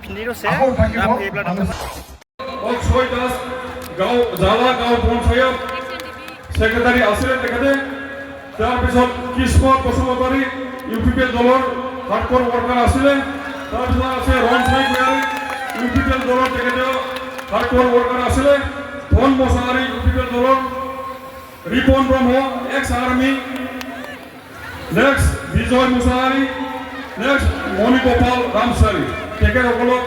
ভিন্দি ৰছে নাম এইবিলাক নাম অক্ষয় দাস গাঁও জালা গাঁও পঞ্চায়ত সেক্ৰেটাৰী আছিলে তেখেতে তাৰপিছত কিসমত বসুমতাৰী ইউপিপিএল দলৰ হাৰ্ডক'ৰ ৱৰ্কাৰ আছিলে তাৰপিছত আছে ৰঞ্জয় গোয়াৰী ইউপিপিএল দলৰ তেখেতেও হাৰ্ডক'ৰ ৱৰ্কাৰ আছিলে ধন মছাহাৰী ইউপিপিএল দলৰ ৰিপন ব্ৰহ্ম এক্স আৰ্মি নেক্সট বিজয় মুছাহাৰী নেক্সট মণিগোপাল ৰামচাৰী তেখেতসকলক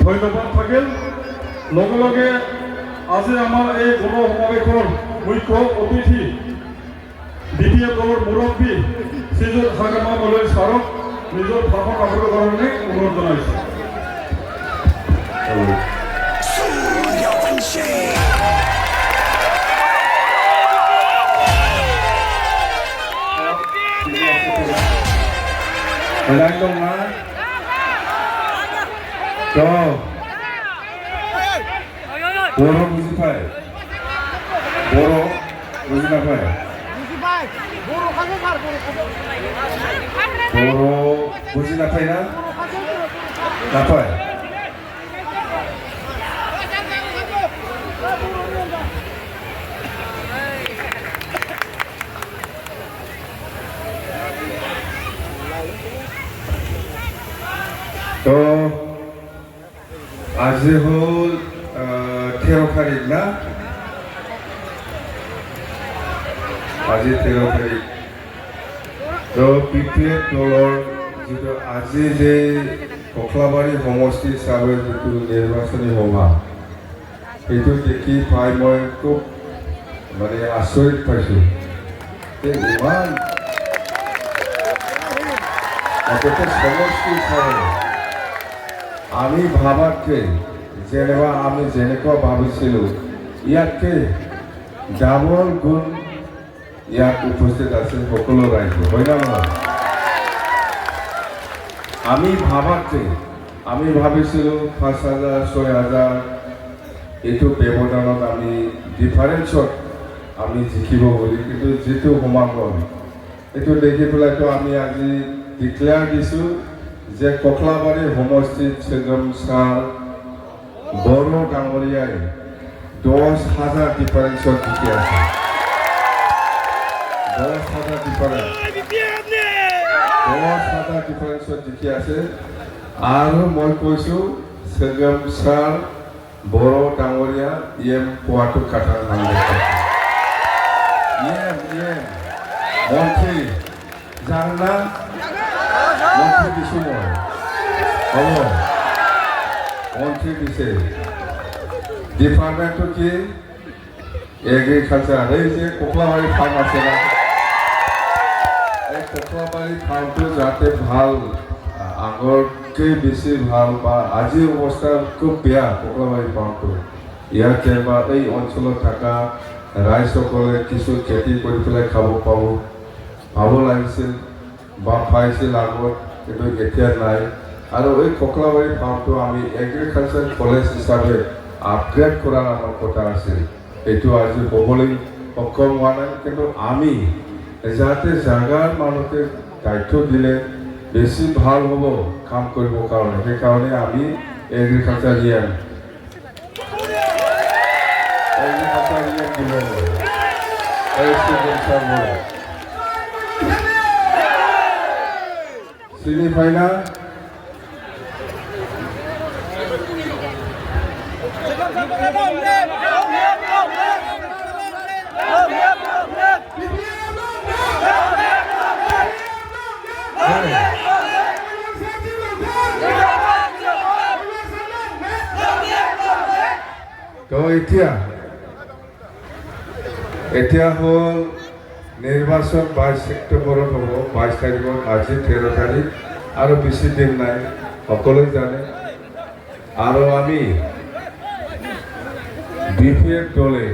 ধন্যবাদ থাকিল লগে লগে আজি আমাৰ এই গণ সমাৱেশৰ মুখ্য অতিথি বিপিএফ দলৰ মুৰব্বী শ্ৰীযুত হাগ্ৰামা মলয় ছাৰক নিজৰ ভাষণ আগবঢ়াবৰ কাৰণে অনুৰোধ জনাইছোঁ বড়ো বুঝি পায় বড়ো বুঝি না পায় বড়ো বুঝি না পায় না না পায় তো আজি হল 13 তারিখ না আজি 13 তারিখ তো বিপিএফ দলৰ যিটো আজি যে কখলাবাৰী সমষ্টি হিচাপে যিটো নিৰ্বাচনী সভা এইটো দেখি পাই মই খুব মানে আচৰিত পাইছোঁ ইমান গোটেই সমষ্টি হিচাপে আমি ভাবাতকৈ যেনেবা আমি যেনেকুৱা ভাবিছিলোঁ ইয়াতকে ডাবল গুণ ইয়াত উপস্থিত আছে সকলো ৰাইজ হয় না নহয় আমি ভাবাতকৈ আমি ভাবিছিলোঁ 5,000 6,000 এইটো ব্যৱধানত আমি ডিফাৰেঞ্চত আমি জিকিব বুলি কিন্তু যিটো সমাগম এইটো দেখি পেলাইতো আমি আজি ডিক্লেয়াৰ দিছোঁ যে কখলাবাৰী সমষ্টিত চেগম ছাৰ বড়ো ডাঙৰীয়াই 10,000 ডিফাৰেঞ্চত জিকি আছে 10,000 ডিফাৰেঞ্চত জিকি আছে আৰু মই কৈছোঁ চেগম ছাৰ বড়ো ডাঙৰীয়া পোৱাটো কথা নালাগে মন্ত্ৰী যাৰ না মন্ত্ৰী দিছোঁ মই হ'ব মন্ত্ৰী দিছে ডিপাৰ্টমেণ্টটো কি এগ্ৰিকালচাৰ এই যে কখলাবাৰী ফাৰ্ম আছে না এই কখলাবাৰী ফাৰ্মটো যাতে ভাল আগতকৈ বেছি ভাল বা আজিৰ অৱস্থা খুব বেয়া কখলাবাৰী ফাৰ্মটো ইয়াত যেনিবা এই অঞ্চলত থকা ৰাইজসকলে কিছু খেতি কৰি পেলাই খাব পাব লাগিছিল বা পাইছিল আগত কিন্তু এতিয়া নাই আৰু এই কখলাবাৰী ফাৰ্মটো আমি এগ্ৰিকালচাৰ কলেজ হিচাপে আপগ্ৰেড কৰাৰ আমাৰ কথা আছিল এইটো আজি হ'বলৈ সক্ষম হোৱা নাই কিন্তু আমি যাতে জাগাৰ মানুহকে দায়িত্ব দিলে বেছি ভাল হ'ব কাম কৰিবৰ কাৰণে সেইকাৰণে আমি এগ্ৰিকালচাৰ দিব চিনি পাই না তো এতিয়া এতিয়া হ'ল নিৰ্বাচন 22 ছেপ্টেম্বৰত হ'ব, 22 তাৰিখত, আজি 13 তাৰিখ, আৰু বেছি দিন নাই, সকলোৱে জানে। আৰু আমি BPF দলে